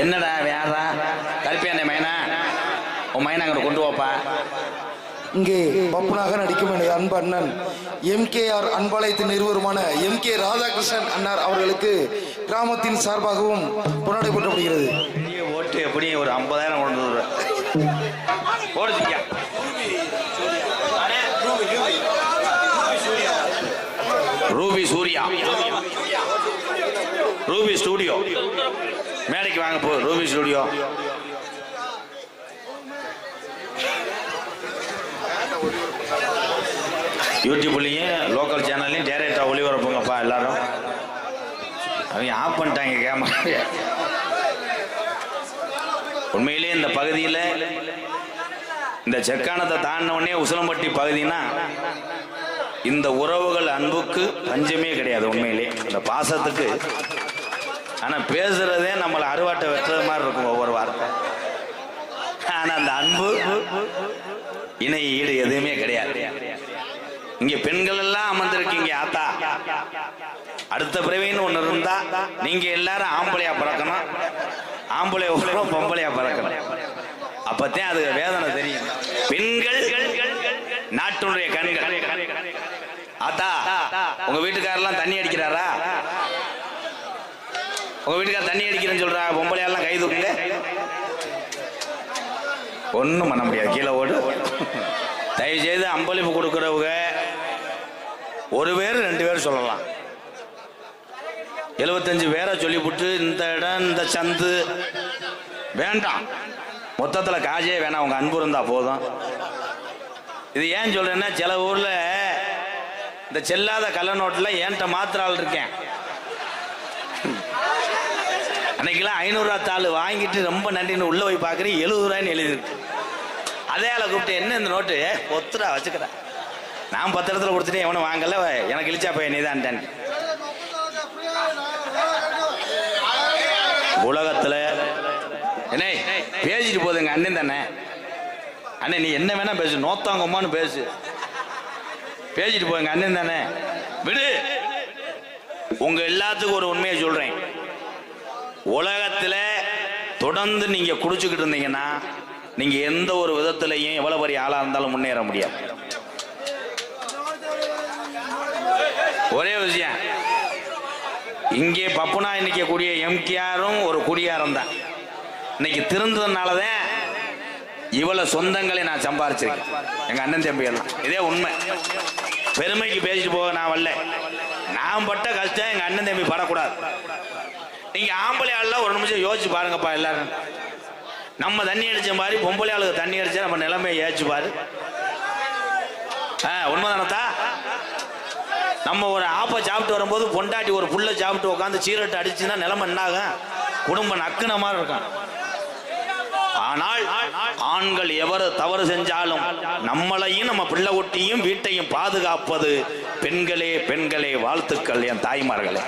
என்னடா வேறா கல்பியானே மைனா உன் மைனா அங்கே கொண்டு வாப்பா. இங்கே பப்புனாக நடிக்கும் எனது அன்பு அண்ணன் எம்கேஆர் அன்பாலயத்தின் நிறுவனமான எம்கே ராதாகிருஷ்ணன் அண்ணார் அவர்களுக்கு கிராமத்தின் சார்பாகவும் கொண்டாடி போற்றப்படுகிறது. ஓட்டு எப்படி ஒரு 50,000 கொண்டு போடுச்சிங்க. ரூபி சூர்யா, ரூபி ஸ்டூடியோ மேடைக்கு வாங்க போ. ரூபி ஸ்டூடியோ யூடியூப்லையும் லோக்கல் சேனல்லையும் டேரக்டாக ஒளிபரப்புங்கப்பா எல்லாரும். அவங்க ஆஃப் பண்ணிட்டாங்க கேமரா. உண்மையிலே இந்த பகுதியில் இந்த செக்கானத்தை தாண்டினவுடனே உசிலம்பட்டி பகுதினா இந்த உறவுகள் அன்புக்கு பஞ்சமே கிடையாது. உண்மையிலே இந்த பாசத்துக்கு. ஆனால் பேசுறதே நம்மளை அறுவாட்டை வெட்டுறது மாதிரி இருக்கும் ஒவ்வொரு வார்த்தை. ஆனால் அந்த அன்பு இணை ஈடு எதுவுமே கிடையாது. இங்க பெண்கள் எல்லாம் அமர்ந்திருக்கீங்க. ஆத்தா அடுத்த பிறவின்னு ஒண்ணு இருந்தா நீங்க எல்லாரும் ஆம்பளையா பிறக்கணும், ஆம்பளை பொம்பளையா பிறக்கணும். அப்பத்தான் அது வேதனை தெரியும். பெண்கள் நாட்டுடைய கண்கள். ஆத்தா உங்க வீட்டுக்காரெல்லாம் தண்ணி அடிக்கிறாரா? உங்க வீட்டுக்கார தண்ணி அடிக்கிறேன்னு சொல்றா, பொம்பளையெல்லாம் கை தூக்குங்க. ஒன்றும் பண்ண முடியாது, கீழே ஓடு. தயவு செய்து அம்பளிப்பு கொடுக்குறவங்க ஒரு பேர் 2 பேர் சொல்லலாம். 75 பேரை சொல்லிவிட்டு இந்த இடம் இந்த சந்து வேண்டாம், மொத்தத்தில் காஜே வேணாம், உங்க அன்பு இருந்தா போதும். இது ஏன் சொல்றேன்னா, சில ஊர்ல இந்த செல்லாத கள்ள நோட்டில் ஏன்ட்ட மாத்திரால் இருக்கேன். அன்னைக்கெல்லாம் 500 ரூபா தாள் வாங்கிட்டு ரொம்ப நன்றின்னு உள்ள போய் பார்க்குறேன் 70 ரூபாய்ன்னு எழுதிருக்கு. அதே ஆளை கூப்பிட்டு என்ன இந்த நோட்டு ஒத்துரா வச்சுக்கிறேன், நான் 10 இடத்துல கொடுத்துட்டு எவனும் வாங்கல, எனக்கு இழிச்சா போய் நீதான். உலகத்துல என்ன பேசிட்டு போதுங்க அண்ணன் தானே. அண்ணன் நீ என்ன வேணா பேசு, நோத்தாங்கம்மான்னு பேசு, பேசிட்டு போங்க அண்ணன் தானே, விடு. உங்க எல்லாத்துக்கும் ஒரு உண்மையை சொல்றேன். உலகத்துல தொடர்ந்து நீங்க குடிச்சுக்கிட்டு இருந்தீங்கன்னா நீங்க எந்த ஒரு விதத்திலையும் எவ்வளவு பெரிய ஆளா இருந்தாலும் முன்னேற முடியாது. ஒரே விஷயம், இங்கே பப்புனா இன்னைக்கு கூடிய எம்கேஆரும் ஒரு குடியாரம் தான். இன்னைக்கு திருந்ததுனாலதான் இவ்வளவு சொந்தங்களை நான் சம்பாரிச்சிருக்கேன், எங்க அண்ணன் தம்பி எல்லாம். இதே உண்மை. பெருமைக்கு பேசிட்டு போக நான் வரல. நான் பட்ட கஷ்டம் எங்க அண்ணன் தம்பி படக்கூடாது. நீங்க ஆம்பளை ஆள்ல ஒரு நிமிஷம் யோசிச்சு பாருங்கப்பா எல்லாரும். நம்ம தண்ணி அடிச்ச மாதிரி பொம்பளை ஆளுக்கு தண்ணி அடிச்சா நம்ம நிலைமையை ஏச்சு பாரு. உண்மைதானத்தா? நம்ம ஒரு ஆப்பை சாப்பிட்டு வரும்போது பொண்டாட்டி ஒரு புல்லை சாப்பிட்டு உட்காந்து சீரட்டை அடிச்சுன்னா நிலைமை என்னாகும்? குடும்பம் நக்குன மாதிரி இருக்கும். ஆனால் ஆண்கள் எவரு தவறு செஞ்சாலும் நம்மளையும் நம்ம பிள்ளை குட்டியும் வீட்டையும் பாதுகாப்பது பெண்களே. பெண்களே வாழ்த்துக்கள் என் தாய்மார்களே.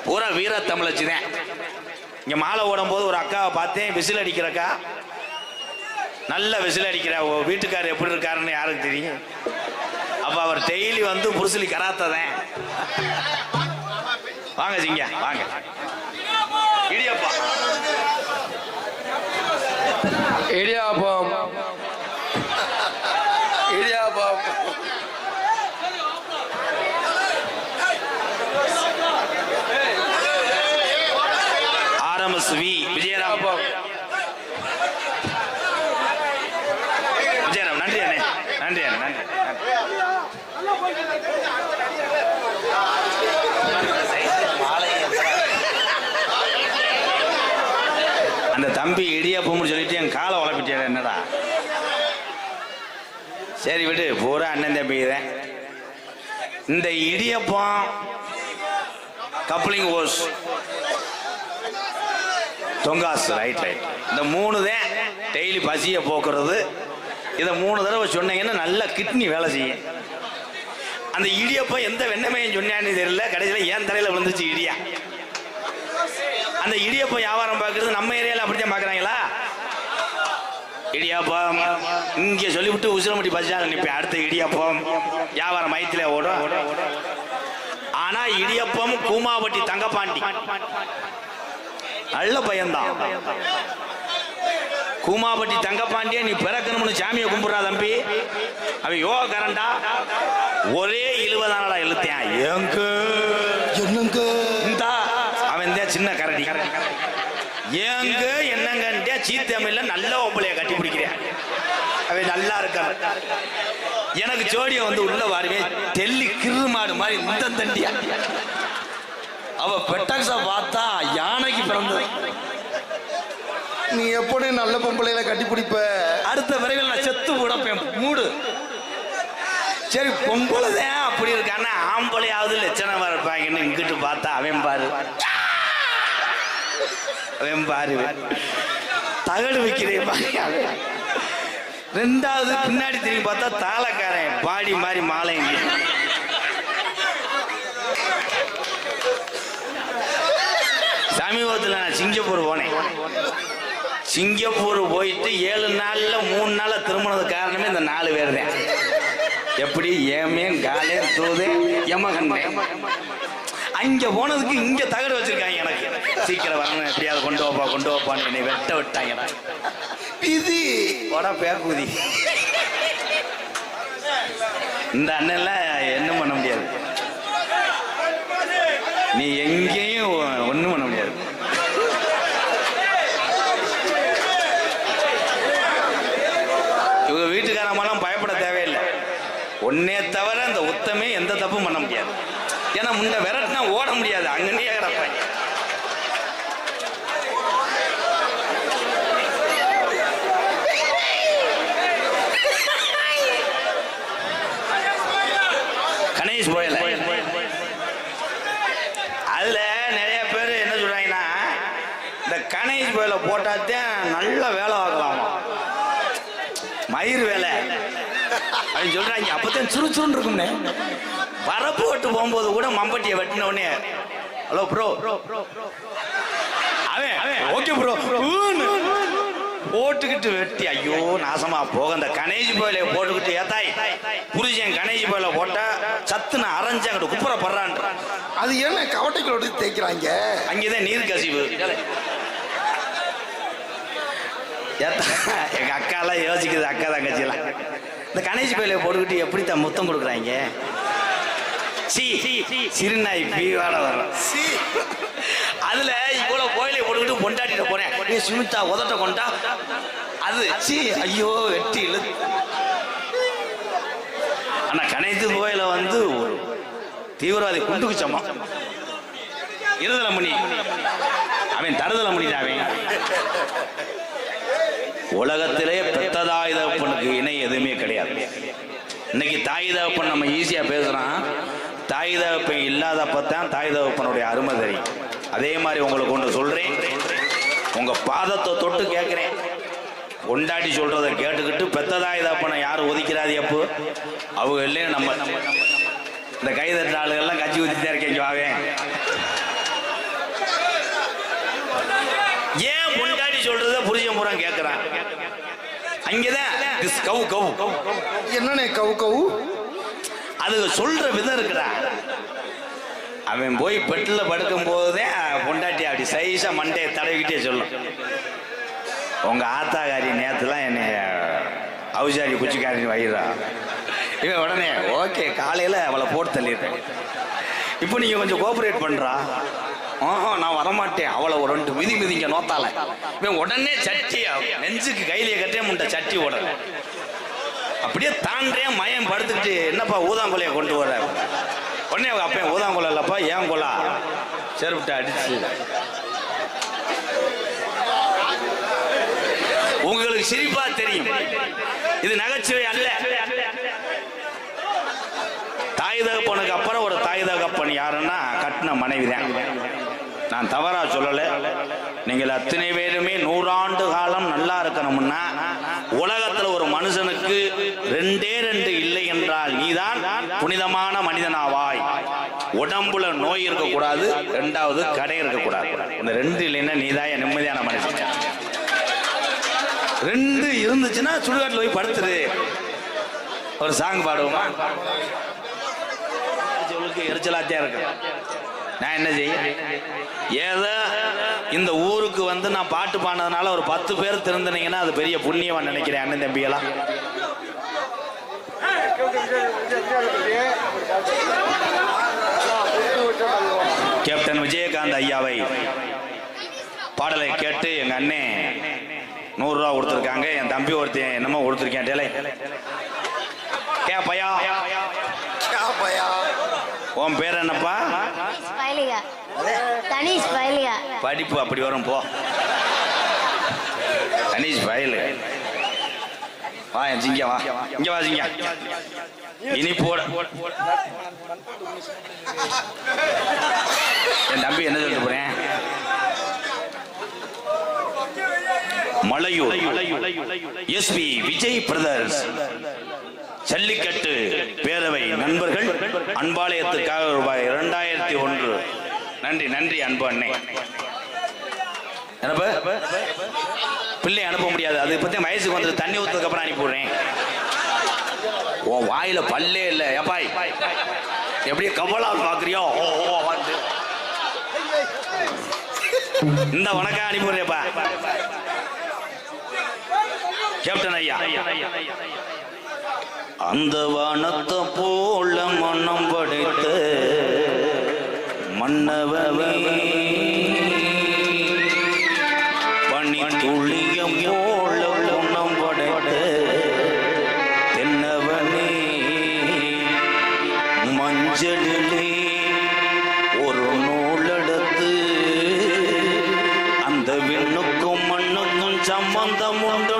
பூரா வீர தமிழச்சி தான். இங்க மாலை ஓடும் போது ஒரு அக்காவை பார்த்தேன், விசில் அடிக்கிறக்கா, நல்ல விசில் அடிக்கிற. வீட்டுக்காரர் எப்படி இருக்காருன்னு யாருக்கு தெரியும்? அப்ப அவர் டெய்லி வந்து புருசலி கராத்ததான். வாங்க சிங்க வாங்க. இடியப்பா இடியாப்பம் இடியாப்பம் RMS V விஜயராம். விஜயராம் நன்றி அண்ணே, நன்றி அண்ணே, நன்றி. அந்த தம்பி இடியாப்பம்னு சொல்லிட்டு என் காலை உழப்பிட்டேன். என்னடா சரி விடு, பூரா அண்ணன் தம்பி தான். இந்த இடியப்பம் கப்ளிங் ஓஸ் தொங்காஸ் ரைட் ரைட், இந்த 3 தான் டெய்லி பசியை போக்குறது. இதை 3 தடவை சொன்னீங்கன்னா நல்லா கிட்னி வேலை செய்யும். அந்த இடியப்பம் எந்த வெண்ணமையும் சொன்னான்னு தெரியல, கடைசியில் ஏன் தலையில விழுந்துச்சு இடியா. அந்த இடியப்பம் வியாபாரம் பார்க்கறது நம்ம ஏரியாவில் அப்படித்தான் பார்க்குறாங்களா? இடியாப்பம் இங்கே சொல்லிவிட்டு உசிலம்பட்டி பஸ்ஸாக நிற்பேன். அடுத்த இடியாப்பம் வியாபாரம் மைத்தில ஓடும். ஆனா இடியப்பம் கூமாவட்டி தங்கப்பாண்டி நல்ல பையன்தான். கூமாபட்டி தங்கப்பாண்டிய நீ பிறக்கணும்னு சாமியை கும்பிடுறா தம்பி. அவன் யோகா கரண்டா ஒரே 20 நாளா இழுத்தேன். என்னங்க அவன் தான் சின்ன கரடி. ஏங்க என்னங்க சீத்தமில்ல நல்ல ஒம்பளைய கட்டி பிடிக்கிறேன். அவன் நல்லா இருக்கான். எனக்கு ஜோடியை வந்து உள்ள வாருவே டெல்லி கிரு மாடு மாதிரி இந்த தண்டியா. அவ பெட்டாக்ஸா பார்த்தா யானைக்கு பிறந்தது. நீ எப்படி நல்ல பொம்பளையில கட்டி பிடிப்ப? அடுத்த விரைவில் நான் செத்து விடப்பேன் மூடு. சரி பொம்பளைதான் அப்படி இருக்கான ஆம்பளையாவது லட்சணமா இருப்பாங்கன்னு இங்கிட்டு பார்த்தா அவன் பாரு தகடு வைக்கிறேன். ரெண்டாவது பின்னாடி திரும்பி பார்த்தா தாளக்காரன் பாடி மாதிரி மாலை. சமீபத்தில் நான் சிங்கப்பூர் போனேன். சிங்கப்பூர் போயிட்டு 7 நாள்ல 3 நாள்ல திருமணத்துக்கு காரணமே இந்த 4 பேர் தான். எப்படி ஏமே காலே தூதே யமகண்டே. அங்க போனதுக்கு இங்க தகடு வச்சிருக்காங்க. எனக்கு சீக்கிரம் வரணும், எப்படியாவது கொண்டு வாப்பான்னு என்னை வெட்ட விட்டாங்க. இது பேக்குதி. இந்த அண்ணன்லாம் என்ன பண்ண முடியாது. நீ எங்கேயும் ஒண்ணும் பண்ண முடியாது. இவங்க வீட்டுக்காரமெல்லாம் பயப்பட தேவையில்லை. ஒன்னே தவிர இந்த உத்தமே எந்த தப்பும் பண்ண முடியாது. ஏன்னா முன்ன விரட்டினா ஓட முடியாது. அங்கனே கிடப்பாங்க. கணேஷ் போயல அதுல நிறைய பேர் என்ன சொல்றாங்கன்னா இந்த கணேஷ் போயல போட்டாத்தான் நல்ல வேலை ஆகலாமா, மயிர் வேலை அப்படின்னு சொல்றாங்க. அப்பதான் சுறுசுறுன்னு இருக்கும்னே. வரப்பு வெட்டு போகும்போது கூட மம்பட்டியை வெட்டின உடனே ஹலோ ப்ரோ அவன் ஓகே ப்ரோ போட்டுக்கிட்டு வெட்டி ஐயோ நாசமா போக. அந்த கணேஜ் போயில போட்டுக்கிட்டு ஏத்தாய் புரிஞ்சேன். கணேஜ் போயில போட்டா சத்துன்னு அரைஞ்சு அங்கிட்டு குப்புறப்படுறான். அது என்ன கவட்டைகளோடு தேய்க்கிறாங்க? அங்கேதான் நீர் கசிவு. எங்க அக்கா எல்லாம் யோசிக்குது. அக்கா தங்கச்சிலாம் இந்த கணேஷ் பயில போட்டுக்கிட்டு எப்படி தான் முத்தம் கொடுக்குறாங்க. சிறுநாய் பீவாட வரும். அதுல இவ்வளவு கோயிலை போட்டுக்கிட்டு பொண்டாட்டிட்ட போறேன். சுமிதா உதட்ட கொண்டா அது ஐயோ வெட்டி இழு. ஆனா கணேசு கோயில வந்து ஒரு தீவிரவாதி குண்டுக்கு சமம். இருதலை மணி அவன் தருதலை மணிதான். உலகத்திலே பெத்த தாய் தகப்பனுக்கு இணை எதுவுமே கிடையாது. இன்னைக்கு தாய் தகப்பன் நம்ம ஈஸியா பேசுறான். தாய் தகப்பன் இல்லாதப்பத்தான் தாய் தகப்பனுடைய அருமை தெரியும். அதே மாதிரி உங்களுக்கு ஒன்று சொல்றேன். உங்க பாதத்தை தொட்டு கேட்கிறேன். கொண்டாடி சொல்றதை கேட்டுக்கிட்டு பெத்த தாய் தகப்பனை யாரும் ஒதுக்கிறாது. அப்போ அவங்க இல்லைன்னு நம்ம இந்த கைதட்ட ஆளுகள்லாம் கட்சி ஊத்திட்டே இருக்கீங்க. வாவே ஏன் கொண்டாடி சொல்றத புரிஞ்ச முறை கேட்கிறான். அங்கதான் என்னன்னே கவு கவு அது சொல்ற விதம் இருக்குடா. அவன் போய் பெட்டில் படுக்கும் போதே பொண்டாட்டி அப்படி சைஸா மண்டையை தடவிக்கிட்டே சொல்லும். உங்க ஆத்தாக்காரி நேரத்துலாம் என்னை அவுசாரி குச்சிக்காரி வயிறா. இவன் உடனே ஓகே காலையில அவளை போட்டு தள்ளிடுறேன். இப்போ நீங்க கொஞ்சம் கோஆபரேட் பண்றா. நான் வரமாட்டேன். அவளை ஒரு 2 மிதிங்க நோத்தால. இவன் உடனே சட்டி நெஞ்சுக்கு கையிலேயே கட்டே முண்டை சட்டி ஓட அப்படியே தாண்டேன். மயம் படுத்துக்கிட்டு என்னப்பா ஊதாங்குலையை கொண்டு வர. உடனே அவங்க அப்ப ஊதாங்குலை இல்லப்பா ஏன் கொலா செருப்பிட்ட அடிச்சு. உங்களுக்கு சிரிப்பா தெரியும், இது நகைச்சுவை அல்ல. தாய் தகப்பனுக்கு அப்புறம் ஒரு தாய் தகப்பன் யாருன்னா கட்டின மனைவி தான். நான் தவறா சொல்லல. நீங்கள் அத்தனை பேருமே 100 ஆண்டு காலம் நல்லா இருக்கணும்னா உலகத்துல ஒரு மனுஷனுக்கு 2 இல்லை என்றால் நீதான் புனிதமான மனிதனாவாய். உடம்புல நோய் இருக்கக்கூடாது, 2வது கடை இருக்கக்கூடாது. இந்த 2 இல்லைன்னா நீதான் நிம்மதியான மனுஷன். 2 இருந்துச்சுன்னா சுடுகாட்டில் போய் படுத்துரு. ஒரு சாங் பாடுவோமா? எரிச்சலாத்தியா இருக்கு. நான் என்ன செய்ய? ஏதோ இந்த ஊருக்கு வந்து நான் பாட்டு பாடினதுனால ஒரு 10 பேர் திருந்தினீங்கன்னா அது பெரிய புண்ணியமா நினைக்கிறேன் அண்ணன் தம்பிகளா. கேப்டன் விஜயகாந்த் ஐயாவை பாடலை கேட்டு எங்க அண்ணே 100 ரூபா கொடுத்துருக்காங்க. என் தம்பி ஒருத்தன் என்னமோ கொடுத்துருக்கேன். டேலை பையா, உன் பேர் என்னப்பா? படிப்பு அப்படி வரும் போ. தனீஷ் பயலு வா, என் ஜிங்க வா, இங்க வா ஜிங்க. இனி போட என் தம்பி என்ன சொல்லிட்டு போறேன்? மலையூர் எஸ்பி விஜய் பிரதர்ஸ் ஜல்லிக்கட்டு பேரவை நண்பர்கள் அன்பாலயத்திற்காக ரூபாய் 2001. நன்றி நன்றி அன்பு அண்ணே. பிள்ளை அனுப்ப முடியாது, அது பத்தி வயசுக்கு வந்து தண்ணி ஊத்துறதுக்கு அப்புறம் அனுப்பிடுறேன். உன் வாயில பல்லே இல்ல எப்பாய், எப்படியே கவலா பாக்குறியோ? இந்த வணக்கம் அனுப்பிடுறேப்பா கேப்டன் ஐயா. அந்த வானத்தை போல மனம் படைத்த மன்னவனே, பனி துளியம் போல மனம் படைத்த தென்னவனே, மஞ்சளிலே ஒரு நூலெடுத்து அந்த விண்ணுக்கும் மண்ணுக்கும் சம்பந்தம் உண்டு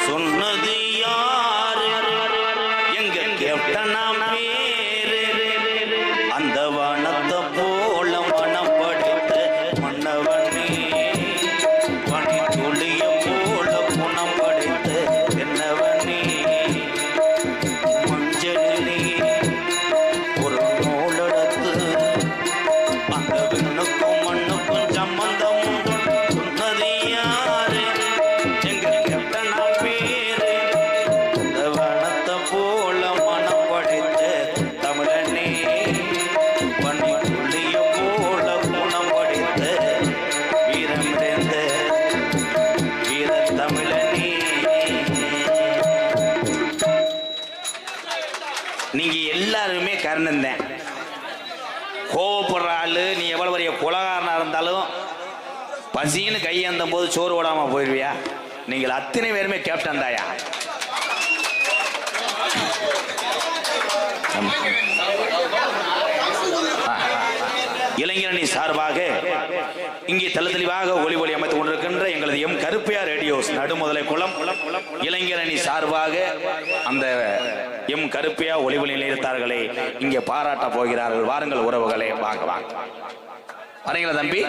சொன்னது யாரு? எங்க கேப்டனா பேரு. அந்த வானத்தை போல மனம் படைத்த மன்னவனே, பனி துளிய போல குணம் படைத்த என்னவனே, மஞ்சளிலே ஒரு நூலெடுத்து அந்த விண்ணுக்கும் மண்ணுக்கும் சம்பந்தம் உண்டு சொன்னது யாரு? எங்க கேப்டனா பேரு. அந்த வானத்தை போல மனம் படைத்த தமிழனே, பனி துளிய போல குணம் படைத்த வீரம் நிறைந்த வீர தமிழனே. நீங்க எல்லாருமே கர்ணன். கோவப்படுற ஆளு, நீ எவ்வளவு பெரிய குலகாரனா இருந்தாலும் பசின்னு கையேந்தும் போது சோறு ஓடாம போயிருவியா? நீங்கள் அத்தனை பேருமே கேப்டன் தாயா. இளைஞரணி சார்பாக இங்கே தெளிவாக ஒளி அமைத்துக் கொண்டிருக்கின்ற எங்களது எம் கருப்பையா ரேடியோஸ் நடுமுதலை குளம் இளைஞரணி சார்பாக அந்த எம் கருப்பையா ஒளி நிலையத்தார்களே இங்கே பாராட்ட போகிறார்கள். வாருங்கள் உறவுகளே, வாங்க வாங்க. வரீங்களா தம்பி?